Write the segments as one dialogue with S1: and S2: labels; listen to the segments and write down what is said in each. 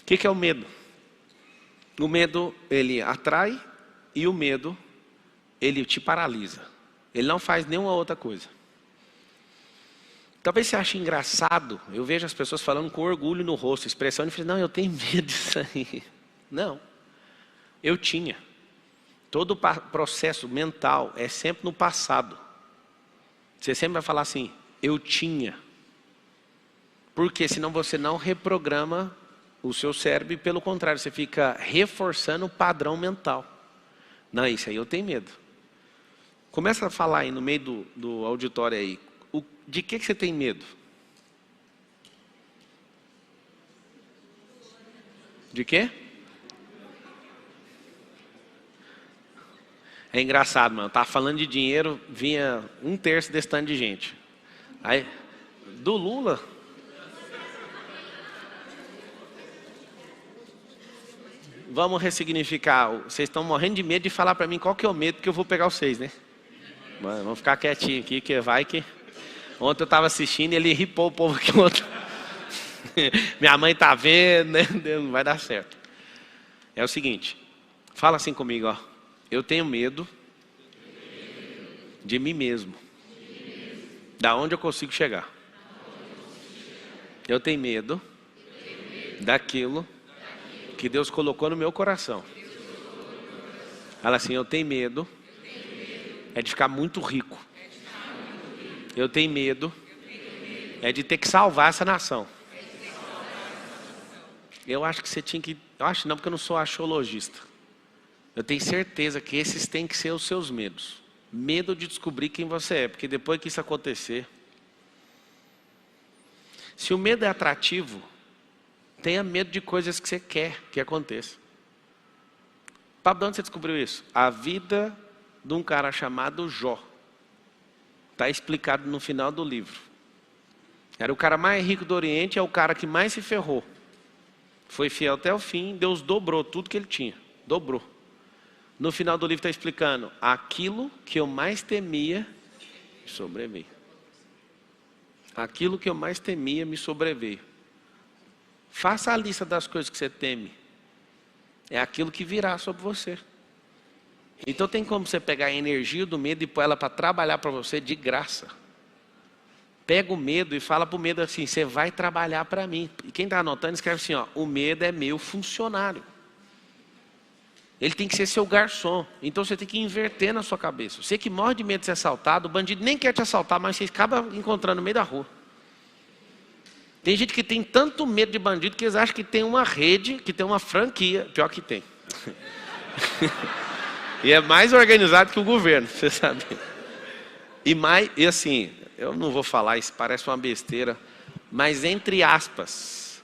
S1: que é o medo? O medo, ele atrai, e o medo, ele te paralisa. Ele não faz nenhuma outra coisa. Talvez você ache engraçado, eu vejo as pessoas falando com orgulho no rosto, expressão, e falo, não, eu tenho medo disso aí. Não, eu tinha. Todo o processo mental é sempre no passado. Você sempre vai falar assim, eu tinha. Porque senão você não reprograma o seu cérebro e pelo contrário, você fica reforçando o padrão mental. Não, isso aí eu tenho medo. Começa a falar aí no meio do auditório aí. De que você tem medo? De quê? É engraçado, mano. Tava falando de dinheiro, vinha 1/3 desse tanto de gente. Aí, do Lula. Vamos ressignificar. Vocês estão morrendo de medo de falar para mim qual que é o medo, porque eu vou pegar vocês, né? Mano, vamos ficar quietinho aqui, que vai que... Ontem eu estava assistindo e ele ripou o povo aqui ontem. Minha mãe tá vendo, né? Não vai dar certo. É o seguinte, fala assim comigo, ó. Eu tenho medo de mim mesmo. Da onde eu consigo chegar. Eu tenho medo daquilo que Deus colocou no meu coração. Fala assim, eu tenho medo é de ficar muito rico. Eu tenho medo é de ter que salvar essa nação. Eu acho que você tinha que... Eu acho não, porque eu não sou axiologista. Eu tenho certeza que esses têm que ser os seus medos. Medo de descobrir quem você é. Porque depois que isso acontecer... Se o medo é atrativo, tenha medo de coisas que você quer que aconteça. Papo, de onde você descobriu isso? A vida de um cara chamado Jó. Está explicado no final do livro. Era o cara mais rico do Oriente, é o cara que mais se ferrou. Foi fiel até o fim, Deus dobrou tudo que ele tinha. Dobrou. No final do livro está explicando, aquilo que eu mais temia, me sobreveio. Aquilo que eu mais temia, me sobreveio. Faça a lista das coisas que você teme. É aquilo que virá sobre você. Então tem como você pegar a energia do medo e pôr ela para trabalhar para você de graça. Pega o medo e fala para o medo assim, você vai trabalhar para mim. E quem está anotando, escreve assim, ó, o medo é meu funcionário. Ele tem que ser seu garçom. Então você tem que inverter na sua cabeça. Você que morre de medo de ser assaltado, o bandido nem quer te assaltar, mas você acaba encontrando no meio da rua. Tem gente que tem tanto medo de bandido que eles acham que tem uma rede, que tem uma franquia. Pior que tem. E é mais organizado que o governo, você sabe. E assim, eu não vou falar, isso parece uma besteira, mas entre aspas,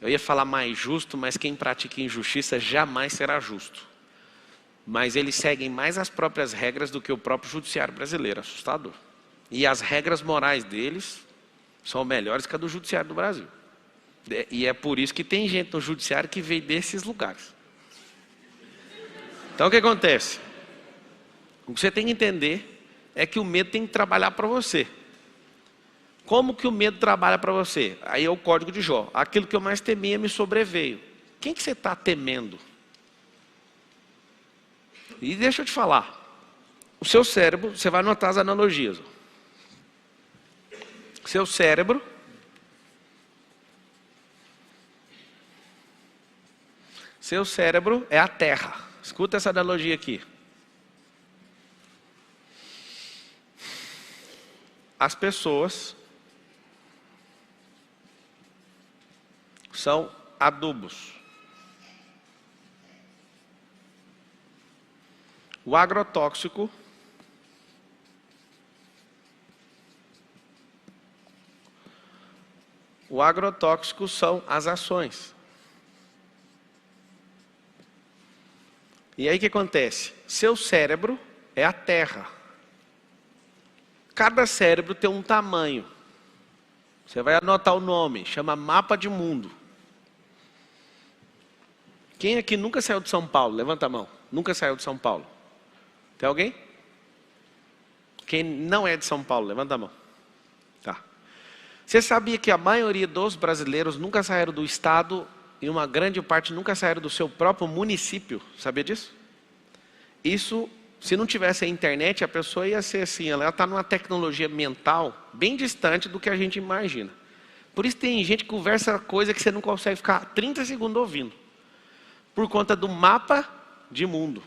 S1: eu ia falar mais justo, mas quem pratica injustiça jamais será justo. Mas eles seguem mais as próprias regras do que o próprio judiciário brasileiro, assustador. E as regras morais deles são melhores que a do judiciário do Brasil. E é por isso que tem gente no judiciário que veio desses lugares. Então o que acontece? O que você tem que entender é que o medo tem que trabalhar para você. Como que o medo trabalha para você? Aí é o código de Jó. Aquilo que eu mais temia me sobreveio. Quem que você está temendo? E deixa eu te falar. O seu cérebro, você vai notar as analogias. Seu cérebro é a terra. Escuta essa analogia aqui. As pessoas são adubos. O agrotóxico são as ações. E aí o que acontece? Seu cérebro é a terra. Cada cérebro tem um tamanho. Você vai anotar o nome, chama mapa de mundo. Quem aqui nunca saiu de São Paulo? Levanta a mão. Nunca saiu de São Paulo. Tem alguém? Quem não é de São Paulo? Levanta a mão. Tá. Você sabia que a maioria dos brasileiros nunca saíram do estado e uma grande parte nunca saíram do seu próprio município. Sabia disso? Isso, se não tivesse a internet, a pessoa ia ser assim, ela está numa tecnologia mental bem distante do que a gente imagina. Por isso tem gente que conversa coisa que você não consegue ficar 30 segundos ouvindo. Por conta do mapa de mundo.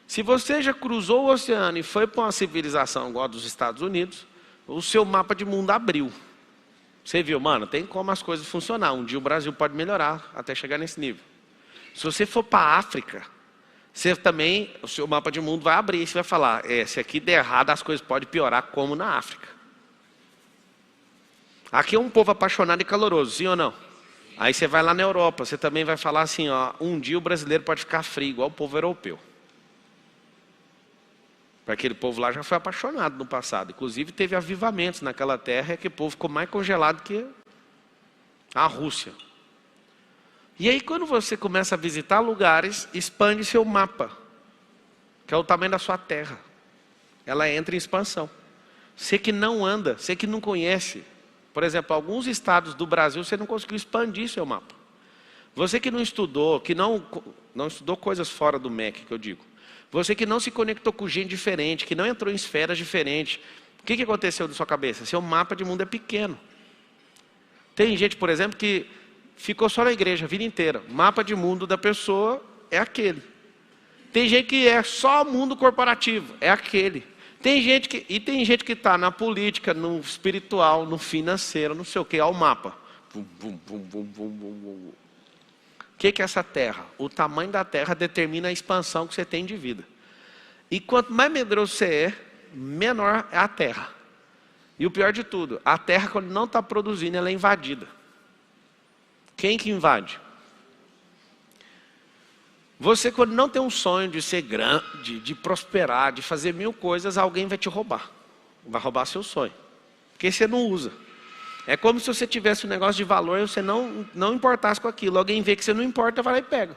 S1: Se você já cruzou o oceano e foi para uma civilização igual a dos Estados Unidos, o seu mapa de mundo abriu. Você viu, mano, tem como as coisas funcionar. Um dia o Brasil pode melhorar até chegar nesse nível. Se você for para a África, você também, o seu mapa de mundo vai abrir. Você vai falar, se aqui der errado, as coisas podem piorar como na África. Aqui é um povo apaixonado e caloroso, sim ou não? Aí você vai lá na Europa, você também vai falar assim, ó, um dia o brasileiro pode ficar frio, igual o povo europeu. Porque aquele povo lá já foi apaixonado no passado. Inclusive teve avivamentos naquela terra, que o povo ficou mais congelado que a Rússia. E aí quando você começa a visitar lugares, expande seu mapa, que é o tamanho da sua terra. Ela entra em expansão. Você que não anda, você que não conhece. Por exemplo, alguns estados do Brasil você não conseguiu expandir seu mapa. Você que não estudou, que não estudou coisas fora do MEC, que eu digo. Você que não se conectou com gente diferente, que não entrou em esferas diferentes. O que aconteceu na sua cabeça? Seu mapa de mundo é pequeno. Tem gente, por exemplo, que ficou só na igreja a vida inteira. O mapa de mundo da pessoa é aquele. Tem gente que é só mundo corporativo, é aquele. Tem gente que está na política, no espiritual, no financeiro, não sei o que, é o mapa. O que é essa terra? O tamanho da terra determina a expansão que você tem de vida. E quanto mais medroso você é, menor é a terra. E o pior de tudo, a terra quando não está produzindo, ela é invadida. Quem que invade? Você quando não tem um sonho de ser grande, de prosperar, de fazer 1000 coisas, alguém vai te roubar. Vai roubar seu sonho. Porque você não usa. É como se você tivesse um negócio de valor e você não importasse com aquilo. Alguém vê que você não importa, vai lá e pega.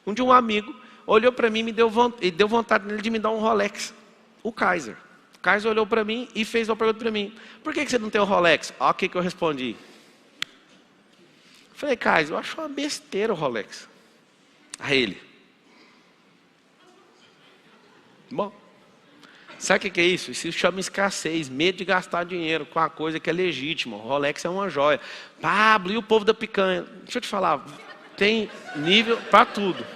S1: Um dia um amigo olhou para mim e deu vontade de me dar um Rolex. O Kaiser. O Kaiser olhou para mim e fez uma pergunta para mim. Por que você não tem o Rolex? Olha o que eu respondi. Falei, Kaiser, eu acho uma besteira o Rolex. A ele. Bom, sabe o que é isso? Isso chama escassez, medo de gastar dinheiro com a coisa que é legítima. O Rolex é uma joia. Pablo, e o povo da picanha? Deixa eu te falar, tem nível para tudo.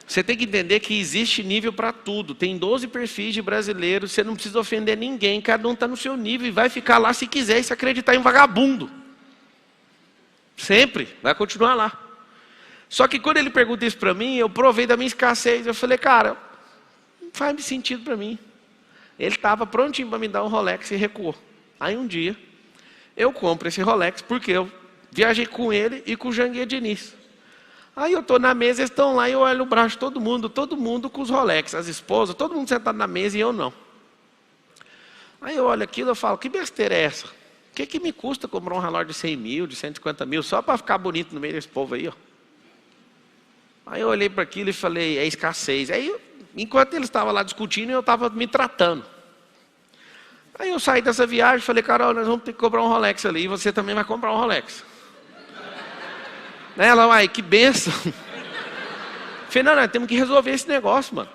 S1: Você tem que entender que existe nível para tudo. Tem 12 perfis de brasileiros, você não precisa ofender ninguém, cada um está no seu nível e vai ficar lá se quiser e se acreditar em vagabundo. Sempre, vai continuar lá. Só que quando ele pergunta isso para mim, eu provei da minha escassez. Eu falei, cara, não faz sentido para mim. Ele estava prontinho para me dar um Rolex e recuou. Aí um dia, eu compro esse Rolex, porque eu viajei com ele e com o Janguia Diniz. Aí eu estou na mesa, eles estão lá e eu olho o braço de todo mundo com os Rolex. As esposas, todo mundo sentado na mesa e eu não. Aí eu olho aquilo e falo, que besteira é essa? O que me custa comprar um relógio de 100 mil, de 150 mil, só para ficar bonito no meio desse povo aí, ó? Aí eu olhei para aquilo e falei, é escassez. Aí, enquanto eles estavam lá discutindo, eu estava me tratando. Aí eu saí dessa viagem e falei, Carol, nós vamos ter que comprar um Rolex ali, e você também vai comprar um Rolex. Ela, uai, que benção. Falei, não, nós temos que resolver esse negócio, mano.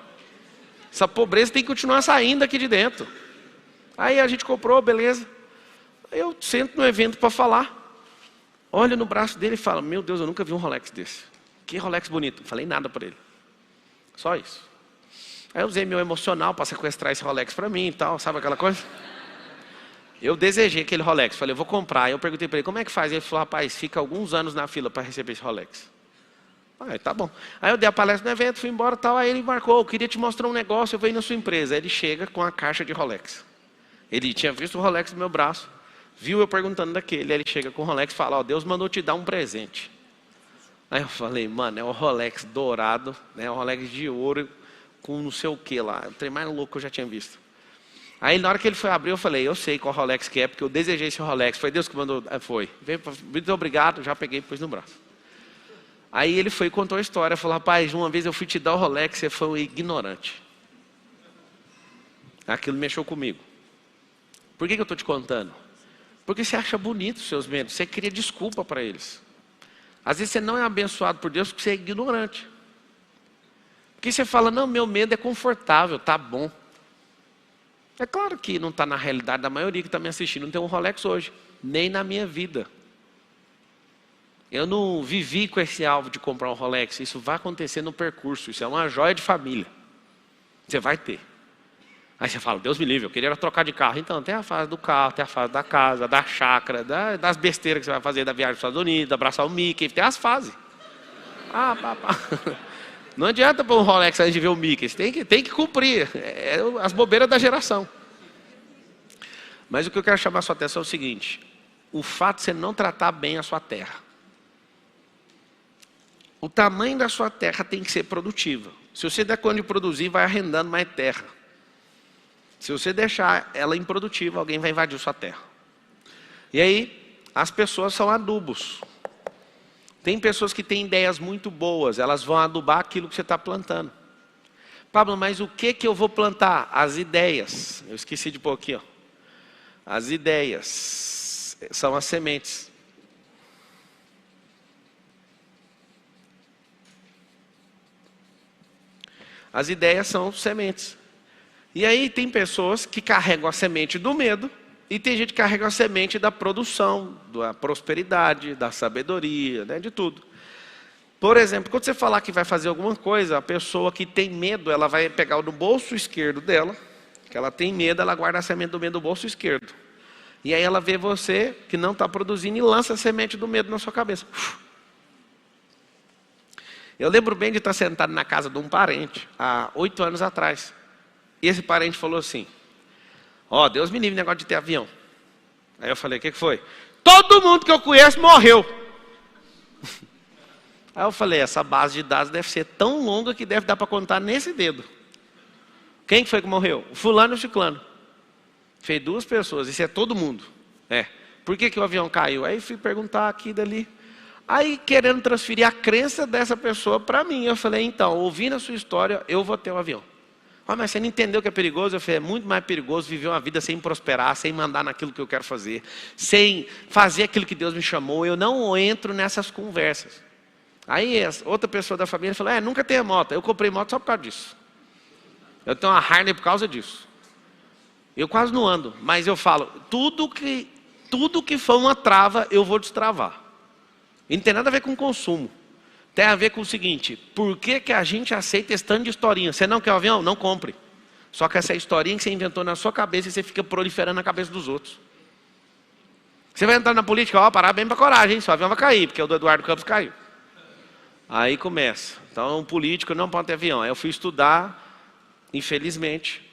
S1: Essa pobreza tem que continuar saindo aqui de dentro. Aí a gente comprou, beleza. Aí eu sento no evento para falar. Olho no braço dele e falo, meu Deus, eu nunca vi um Rolex desse. Que Rolex bonito. Não falei nada para ele. Só isso. Aí eu usei meu emocional para sequestrar esse Rolex para mim e tal. Sabe aquela coisa? Eu desejei aquele Rolex. Falei, eu vou comprar. Aí eu perguntei para ele, como é que faz? Ele falou, rapaz, fica alguns anos na fila para receber esse Rolex. Aí tá bom. Aí eu dei a palestra no evento, fui embora e tal. Aí ele marcou, eu queria te mostrar um negócio, eu venho na sua empresa. Aí ele chega com a caixa de Rolex. Ele tinha visto o Rolex no meu braço. Viu eu perguntando daquele. Aí ele chega com o Rolex e fala, ó, Deus mandou te dar um presente. Aí eu falei, mano, é um Rolex dourado, né? Um Rolex de ouro com não sei o que lá. O trem mais louco que eu já tinha visto. Aí na hora que ele foi abrir, eu falei, eu sei qual Rolex que é, porque eu desejei esse Rolex. Foi Deus que mandou? Foi. Muito obrigado, já peguei e pus no braço. Aí ele foi e contou a história. Falou, rapaz, uma vez eu fui te dar o Rolex, você foi um ignorante. Aquilo mexeu comigo. Por que eu estou te contando? Porque você acha bonito os seus medos. Você cria desculpa para eles. Às vezes você não é abençoado por Deus porque você é ignorante. Porque você fala, não, meu medo é confortável, tá bom. É claro que não está na realidade da maioria que está me assistindo, não tem um Rolex hoje, nem na minha vida. Eu não vivi com esse alvo de comprar um Rolex, isso vai acontecer no percurso, isso é uma joia de família. Você vai ter. Aí você fala, Deus me livre, eu queria trocar de carro. Então, tem a fase do carro, tem a fase da casa, da chácara, das besteiras que você vai fazer, da viagem para os Estados Unidos, abraçar o Mickey, tem as fases. Não adianta pôr um Rolex antes de ver o Mickey, você tem que cumprir, é as bobeiras da geração. Mas o que eu quero chamar a sua atenção é o seguinte, o fato de você não tratar bem a sua terra. O tamanho da sua terra tem que ser produtiva. Se você der conta de produzir, vai arrendando mais terra. Se você deixar ela improdutiva, alguém vai invadir sua terra. E aí, as pessoas são adubos. Tem pessoas que têm ideias muito boas, elas vão adubar aquilo que você está plantando. Pablo, mas o que eu vou plantar? As ideias. Eu esqueci de pôr aqui, ó. As ideias são as sementes. As ideias são sementes. E aí tem pessoas que carregam a semente do medo e tem gente que carrega a semente da produção, da prosperidade, da sabedoria, né, de tudo. Por exemplo, quando você falar que vai fazer alguma coisa, a pessoa que tem medo, ela vai pegar no bolso esquerdo dela, que ela tem medo, ela guarda a semente do medo no bolso esquerdo. E aí ela vê você que não está produzindo e lança a semente do medo na sua cabeça. Eu lembro bem de estar sentado na casa de um parente, há 8 anos atrás. E esse parente falou assim, ó, Deus me livre negócio de ter avião. Aí eu falei, o que foi? Todo mundo que eu conheço morreu. Aí eu falei, essa base de dados deve ser tão longa que deve dar para contar nesse dedo. Quem foi que morreu? O fulano e o ciclano. Fez 2 pessoas, isso é todo mundo. Por que o avião caiu? Aí fui perguntar aqui e dali. Aí querendo transferir a crença dessa pessoa para mim. Eu falei, então, ouvindo a sua história, eu vou ter um avião. Mas você não entendeu que é perigoso? Eu falei, é muito mais perigoso viver uma vida sem prosperar, sem mandar naquilo que eu quero fazer, sem fazer aquilo que Deus me chamou. Eu não entro nessas conversas. Aí outra pessoa da família falou, nunca tenha moto. Eu comprei moto só por causa disso. Eu tenho uma Harley por causa disso. Eu quase não ando, mas eu falo, tudo que for uma trava, eu vou destravar. E não tem nada a ver com consumo. Tem a ver com o seguinte, por que a gente aceita esse tanto de historinha? Você não quer um avião? Não compre. Só que essa historinha que você inventou na sua cabeça e você fica proliferando na cabeça dos outros. Você vai entrar na política, parar bem para coragem, seu avião vai cair, porque o do Eduardo Campos caiu. Aí começa. Então, um político não pode ter avião. Aí eu fui estudar, infelizmente,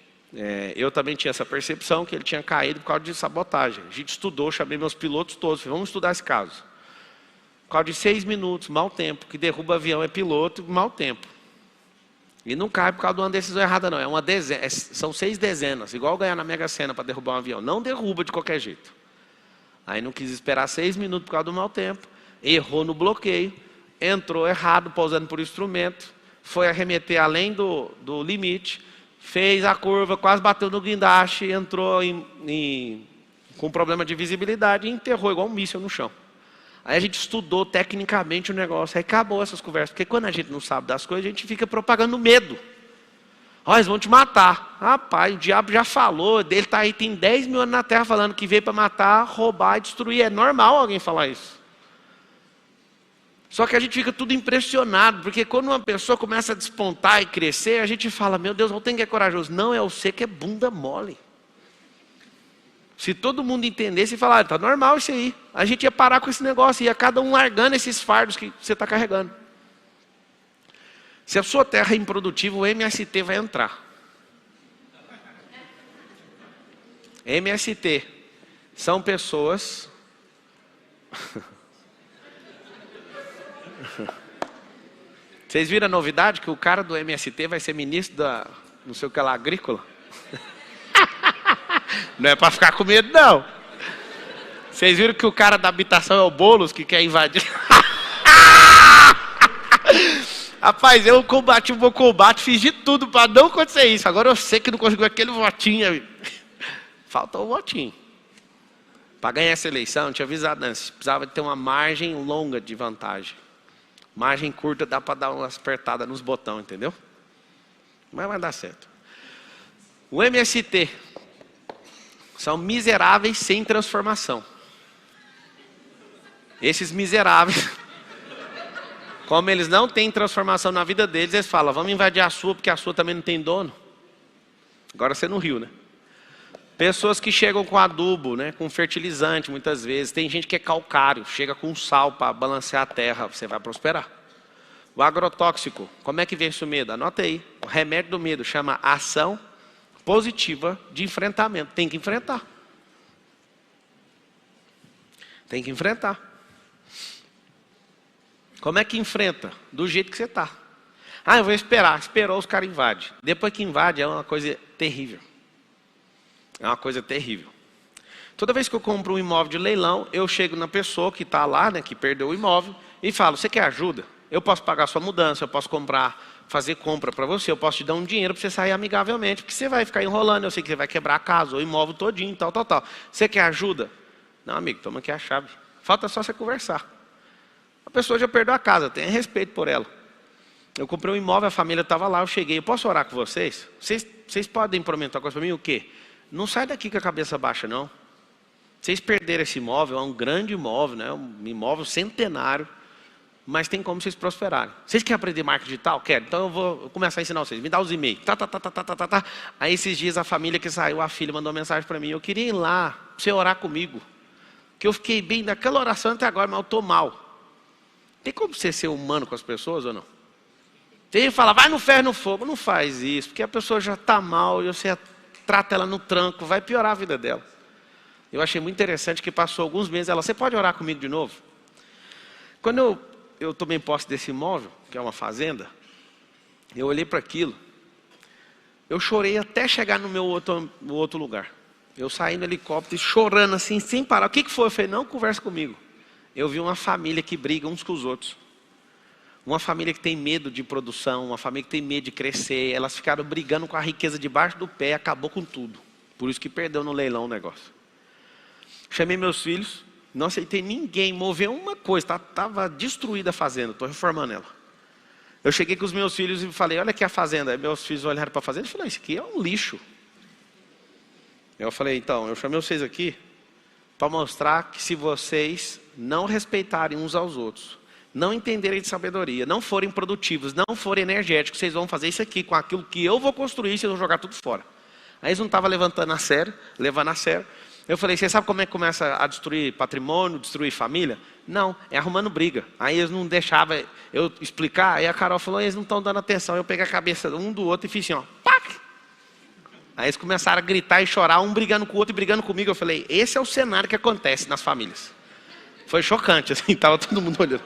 S1: eu também tinha essa percepção que ele tinha caído por causa de sabotagem. A gente estudou, chamei meus pilotos todos, falei, vamos estudar esse caso. Por causa de 6 minutos, mau tempo, que derruba avião é piloto, mau tempo. E não cai por causa de uma decisão errada não, são 6 dezenas, igual ganhar na Mega Sena para derrubar um avião. Não derruba de qualquer jeito. Aí não quis esperar 6 minutos por causa do mau tempo, errou no bloqueio, entrou errado, pousando por instrumento, foi arremeter além do limite, fez a curva, quase bateu no guindaste, entrou com problema de visibilidade e enterrou igual um míssil no chão. Aí a gente estudou tecnicamente o negócio, aí acabou essas conversas. Porque quando a gente não sabe das coisas, a gente fica propagando medo. Eles vão te matar. Rapaz, o diabo já falou, ele está aí, tem 10 mil anos na terra falando que veio para matar, roubar e destruir. É normal alguém falar isso. Só que a gente fica tudo impressionado, porque quando uma pessoa começa a despontar e crescer, a gente fala, meu Deus, não tem que é corajoso. Não, é você que é bunda mole. Se todo mundo entendesse e falar, tá normal isso aí, a gente ia parar com esse negócio, ia cada um largando esses fardos que você está carregando. Se a sua terra é improdutiva, o MST vai entrar. MST são pessoas... Vocês viram a novidade que o cara do MST vai ser ministro da, não sei o que lá, agrícola? Não é para ficar com medo, não. Vocês viram que o cara da habitação é o Boulos, que quer invadir? Rapaz, eu combati o meu combate, fiz de tudo para não acontecer isso. Agora eu sei que não conseguiu aquele votinho. Faltou um votinho. Para ganhar essa eleição, eu tinha avisado antes, precisava ter uma margem longa de vantagem. Margem curta dá para dar umas apertadas nos botões, entendeu? Mas vai dar certo. O MST são miseráveis sem transformação. Esses miseráveis, como eles não têm transformação na vida deles, eles falam, vamos invadir a sua, porque a sua também não tem dono. Agora você no Rio, né? Pessoas que chegam com adubo, né? Com fertilizante, muitas vezes. Tem gente que é calcário, chega com sal para balancear a terra, você vai prosperar. O agrotóxico, como é que vence o medo? Anota aí. O remédio do medo chama ação positiva de enfrentamento. Tem que enfrentar. Tem que enfrentar. Como é que enfrenta? Do jeito que você está. Ah, eu vou esperar. Esperou, os caras invadem. Depois que invade, é uma coisa terrível. É uma coisa terrível. Toda vez que eu compro um imóvel de leilão, eu chego na pessoa que está lá, né, que perdeu o imóvel, e falo, você quer ajuda? Eu posso pagar a sua mudança, eu posso fazer compra para você, eu posso te dar um dinheiro para você sair amigavelmente, porque você vai ficar enrolando, eu sei que você vai quebrar a casa, o imóvel todinho, tal. Você quer ajuda? Não, amigo, toma aqui a chave. Falta só você conversar. A pessoa já perdeu a casa, tenha respeito por ela. Eu comprei um imóvel, a família estava lá, eu cheguei, eu posso orar com vocês? Vocês podem prometer uma coisa para mim? O quê? Não sai daqui com a cabeça baixa, não. Vocês perderam esse imóvel, é um grande imóvel, né? Um imóvel centenário, mas tem como vocês prosperarem. Vocês querem aprender marketing digital? Quero. Então eu vou começar a ensinar vocês. Me dá os e-mails. Aí esses dias a família que saiu, a filha mandou uma mensagem para mim. Eu queria ir lá, para você orar comigo. Que eu fiquei bem naquela oração até agora, mas eu estou mal. Tem como você ser humano com as pessoas ou não? Tem que falar, vai no ferro e no fogo. Não faz isso, porque a pessoa já está mal e você trata ela no tranco, vai piorar a vida dela. Eu achei muito interessante que passou alguns meses, ela, você pode orar comigo de novo? Quando eu tomei posse desse imóvel, que é uma fazenda, eu olhei para aquilo, eu chorei até chegar no meu outro lugar. Eu saí no helicóptero chorando assim, sem parar. O que foi? Eu falei, não conversa comigo. Eu vi uma família que briga uns com os outros. Uma família que tem medo de produção, uma família que tem medo de crescer. Elas ficaram brigando com a riqueza debaixo do pé, acabou com tudo. Por isso que perdeu no leilão o negócio. Chamei meus filhos, não aceitei ninguém mover uma coisa. Estava destruída a fazenda, estou reformando ela. Eu cheguei com os meus filhos e falei, olha aqui a fazenda. Aí meus filhos olharam para a fazenda e falaram, isso aqui é um lixo. Eu falei, então, eu chamei vocês aqui para mostrar que se vocês não respeitarem uns aos outros, não entenderem de sabedoria, não forem produtivos, não forem energéticos, vocês vão fazer isso aqui com aquilo que eu vou construir, vocês vão jogar tudo fora. Aí eles não estavam levando a sério. Eu falei, você sabe como é que começa a destruir patrimônio, destruir família? Não, é arrumando briga. Aí eles não deixavam eu explicar, aí a Carol falou, eles não estão dando atenção. Eu peguei a cabeça um do outro e fiz assim, ó, pac! Aí eles começaram a gritar e chorar, um brigando com o outro e brigando comigo. Eu falei, esse é o cenário que acontece nas famílias. Foi chocante, assim, estava todo mundo olhando.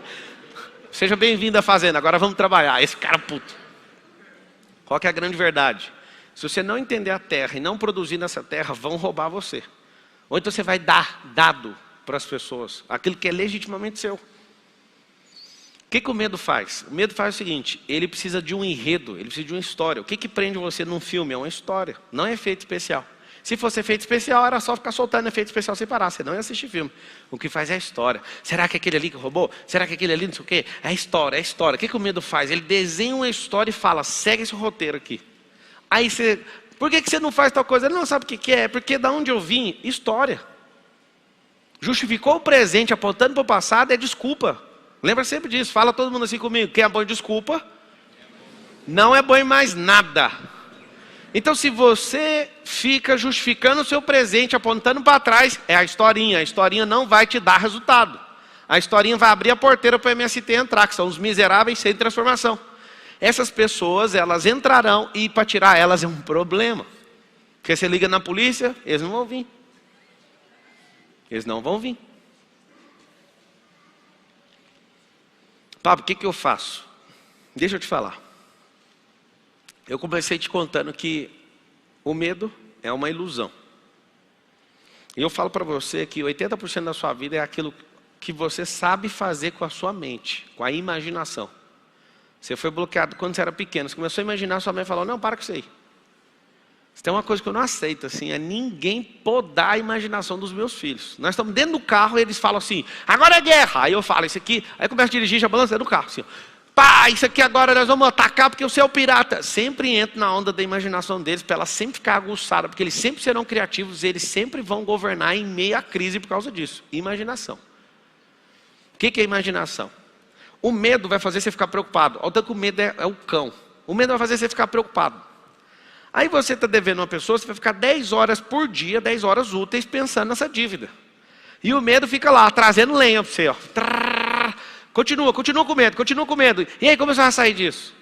S1: Seja bem-vindo à fazenda, agora vamos trabalhar. Esse cara puto. Qual que é a grande verdade? Se você não entender a terra e não produzir nessa terra, vão roubar você. Ou então você vai dar dado para as pessoas, aquilo que é legitimamente seu. O que o medo faz? O medo faz o seguinte, ele precisa de um enredo, ele precisa de uma história. O que prende você num filme? É uma história, não é efeito especial. Se fosse efeito especial, era só ficar soltando efeito especial sem parar, você não ia assistir filme. O que faz é a história. Será que é aquele ali que roubou? Será que é aquele ali não sei o quê? É a história, é a história. O que o medo faz? Ele desenha uma história e fala, segue esse roteiro aqui. Aí você, por que você não faz tal coisa? Ele não sabe o que é, porque da onde eu vim, história. Justificou o presente apontando para o passado é desculpa. Lembra sempre disso, fala todo mundo assim comigo, quem é bom em desculpa, não é bom em mais nada. Então se você fica justificando o seu presente, apontando para trás, é a historinha não vai te dar resultado. A historinha vai abrir a porteira para o MST entrar, que são os miseráveis sem transformação. Essas pessoas, elas entrarão e para tirar elas é um problema. Porque você liga na polícia, eles não vão vir. Eles não vão vir. Pablo, o que eu faço? Deixa eu te falar. Eu comecei te contando que o medo é uma ilusão. E eu falo para você que 80% da sua vida é aquilo que você sabe fazer com a sua mente, com a imaginação. Você foi bloqueado quando você era pequeno, você começou a imaginar, sua mãe falou, não, para com isso aí. Tem uma coisa que eu não aceito, assim, é ninguém podar a imaginação dos meus filhos. Nós estamos dentro do carro e eles falam assim, agora é guerra. Aí eu falo, isso aqui, aí eu começo a dirigir, já balançando o carro, assim, pá, isso aqui agora nós vamos atacar porque você é o pirata. Sempre entro na onda da imaginação deles, para ela sempre ficar aguçada, porque eles sempre serão criativos, e eles sempre vão governar em meio à crise por causa disso. Imaginação. O que é imaginação? O medo vai fazer você ficar preocupado. Olha o tanto que o medo é o cão. O medo vai fazer você ficar preocupado. Aí você está devendo uma pessoa, você vai ficar 10 horas por dia, 10 horas úteis, pensando nessa dívida. E o medo fica lá, trazendo lenha para você. Ó. Continua com medo. E aí, como você vai sair disso?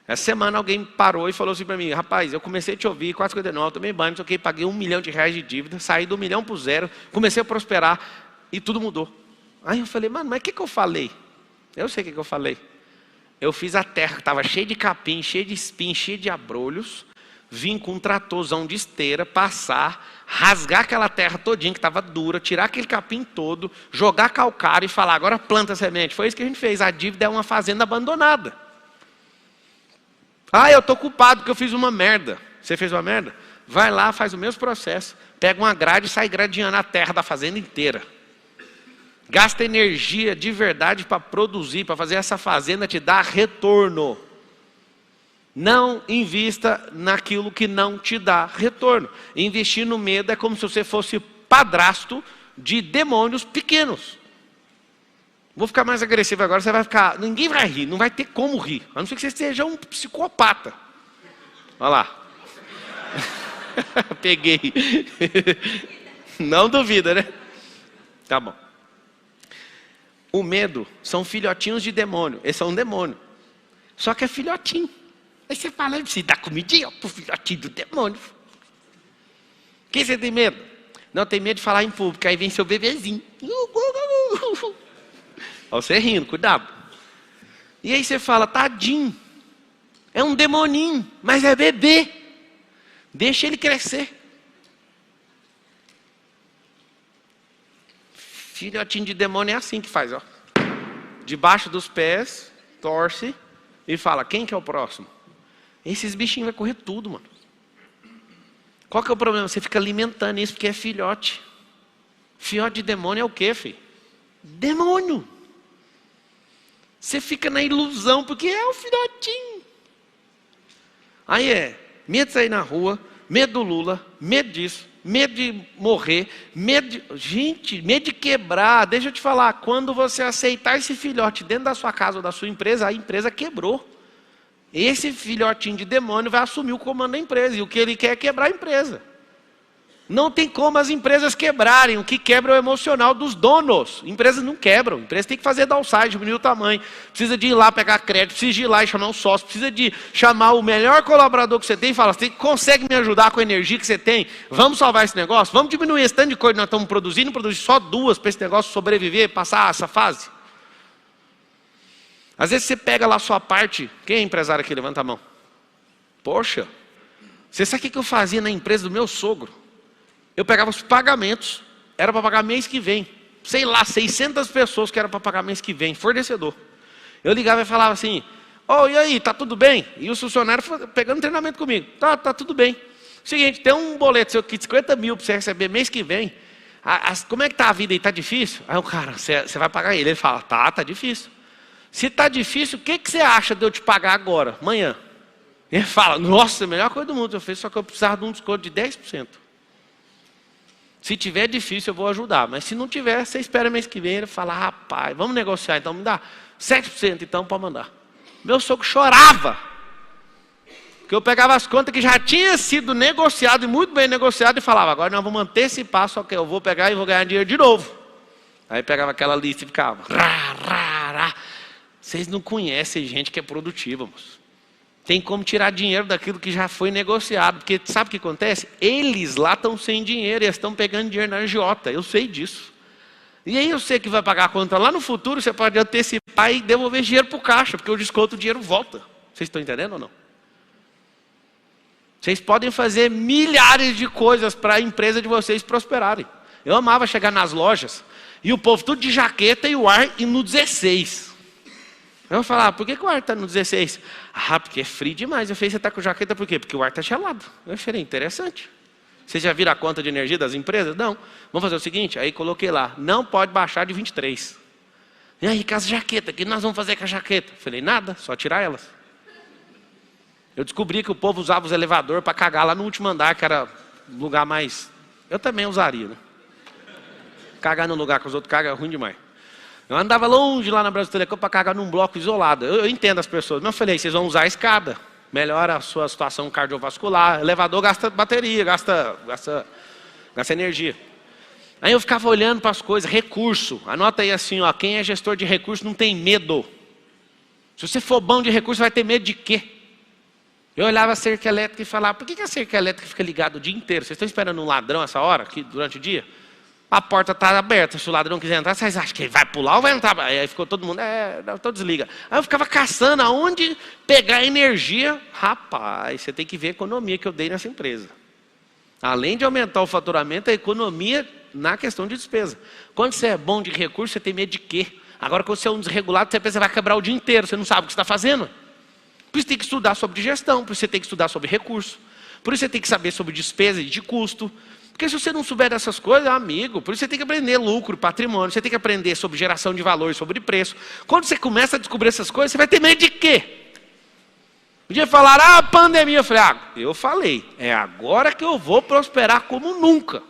S1: Essa semana alguém parou e falou assim para mim, rapaz, eu comecei a te ouvir, 4,59, tomei banho, não sei o que, paguei R$1 milhão de dívida, saí do 1 milhão para o 0, comecei a prosperar e tudo mudou. Aí eu falei, mano, mas o que eu falei? Eu sei o que eu falei. Eu fiz a terra que estava cheia de capim, cheia de espinho, cheia de abrolhos. Vim com um tratorzão de esteira, passar, rasgar aquela terra todinha que estava dura, tirar aquele capim todo, jogar calcário e falar, agora planta a semente. Foi isso que a gente fez. A dívida é uma fazenda abandonada. Ah, eu estou culpado porque eu fiz uma merda. Você fez uma merda? Vai lá, faz o mesmo processo. Pega uma grade e sai gradeando a terra da fazenda inteira. Gasta energia de verdade para produzir, para fazer essa fazenda te dar retorno. Não invista naquilo que não te dá retorno. Investir no medo é como se você fosse padrasto de demônios pequenos. Vou ficar mais agressivo agora, você vai ficar... Ninguém vai rir, não vai ter como rir. A não ser que você seja um psicopata. Olha lá. Peguei. Não duvida, né? Tá bom. O medo são filhotinhos de demônio. Esse é um demônio. Só que é filhotinho. Aí você fala, você dá comidinha pro filhotinho do demônio. Quem você tem medo? Não, tem medo de falar em público. Aí vem seu bebezinho. Olha você rindo, cuidado. E aí você fala, tadinho. É um demoninho, mas é bebê. Deixa ele crescer. Filhotinho de demônio é assim que faz, ó. Debaixo dos pés, torce e fala, quem que é o próximo? Esses bichinhos vão correr tudo, mano. Qual que é o problema? Você fica alimentando isso porque é filhote. Filhote de demônio é o quê, filho? Demônio. Você fica na ilusão porque é o filhotinho. Aí é medo de sair na rua, medo do Lula, medo disso. Medo de morrer, gente, medo de quebrar. Deixa eu te falar, quando você aceitar esse filhote dentro da sua casa ou da sua empresa, a empresa quebrou. Esse filhotinho de demônio vai assumir o comando da empresa, e o que ele quer é quebrar a empresa. Não tem como as empresas quebrarem, o que quebra é o emocional dos donos. Empresas não quebram, empresas têm que fazer downside, diminuir o tamanho, precisa de ir lá pegar crédito, precisa de ir lá e chamar um sócio, precisa de chamar o melhor colaborador que você tem e falar, você consegue me ajudar com a energia que você tem? Vamos salvar esse negócio? Vamos diminuir esse tanto de coisa que nós estamos produzindo, produzir só 2 para esse negócio sobreviver, passar essa fase? Às vezes você pega lá a sua parte, quem é empresário aqui? Levanta a mão. Poxa, você sabe o que eu fazia na empresa do meu sogro? Eu pegava os pagamentos, era para pagar mês que vem. Sei lá, 600 pessoas que era para pagar mês que vem, fornecedor. Eu ligava e falava assim, e aí, tá tudo bem? E os funcionários pegando treinamento comigo. Tá tudo bem. Seguinte, tem um boleto seu aqui de 50 mil para você receber mês que vem. Como é que tá a vida aí? Tá difícil? Aí o cara, você vai pagar ele. Ele fala, tá difícil. Se tá difícil, o que você acha de eu te pagar agora, amanhã? Ele fala, nossa, a melhor coisa do mundo eu fiz, só que eu precisava de um desconto de 10%. Se tiver difícil, eu vou ajudar. Mas se não tiver, você espera mês que vem. Ele fala, rapaz, vamos negociar. Então me dá 7%, então, para mandar. Meu sogro chorava. Porque eu pegava as contas que já tinha sido negociado, e muito bem negociado, e falava, agora nós vamos antecipar, só que eu vou pegar e vou ganhar dinheiro de novo. Aí pegava aquela lista e ficava, Vocês não conhecem gente que é produtiva, moço. Tem como tirar dinheiro daquilo que já foi negociado. Porque sabe o que acontece? Eles lá estão sem dinheiro e eles estão pegando dinheiro na agiota. Eu sei disso. E aí eu sei que vai pagar a conta lá no futuro, você pode antecipar e devolver dinheiro para o caixa, porque o desconto, o dinheiro volta. Vocês estão entendendo ou não? Vocês podem fazer milhares de coisas para a empresa de vocês prosperarem. Eu amava chegar nas lojas e o povo tudo de jaqueta e o ar e no 16. Eu vou falar, por que o ar está no 16? Ah, porque é frio demais. Eu falei, você está com jaqueta por quê? Porque o ar está gelado. Eu falei, interessante. Vocês já viram a conta de energia das empresas? Não. Vamos fazer o seguinte, aí coloquei lá, não pode baixar de 23. E aí, com as jaquetas, o que nós vamos fazer com a jaqueta? Eu falei, nada, só tirar elas. Eu descobri que o povo usava os elevadores para cagar lá no último andar, que era um lugar mais... Eu também usaria, né? Cagar no lugar que os outros cagam é ruim demais. Eu andava longe lá na Brasil Telecom para cagar num bloco isolado. Eu entendo as pessoas, mas eu falei, vocês vão usar a escada. Melhora a sua situação cardiovascular. Elevador gasta bateria, gasta energia. Aí eu ficava olhando para as coisas, recurso. Anota aí assim, ó, quem é gestor de recurso não tem medo. Se você for bom de recurso, vai ter medo de quê? Eu olhava a cerca elétrica e falava, por que a cerca elétrica fica ligada o dia inteiro? Vocês estão esperando um ladrão essa hora, aqui, durante o dia? A porta está aberta, se o ladrão quiser entrar, vocês acham que ele vai pular ou vai entrar? Aí ficou todo mundo, então desliga. Aí eu ficava caçando aonde pegar energia. Rapaz, você tem que ver a economia que eu dei nessa empresa. Além de aumentar o faturamento, a economia na questão de despesa. Quando você é bom de recurso, você tem medo de quê? Agora, quando você é um desregulado, você pensa que vai quebrar o dia inteiro, você não sabe o que você está fazendo. Por isso tem que estudar sobre gestão, por isso você tem que estudar sobre recurso, por isso você tem que saber sobre despesa e de custo. Porque se você não souber dessas coisas, amigo, por isso você tem que aprender lucro, patrimônio, você tem que aprender sobre geração de valor, sobre preço. Quando você começa a descobrir essas coisas, você vai ter medo de quê? Um dia falaram, pandemia. Eu falei, eu falei, é agora que eu vou prosperar como nunca.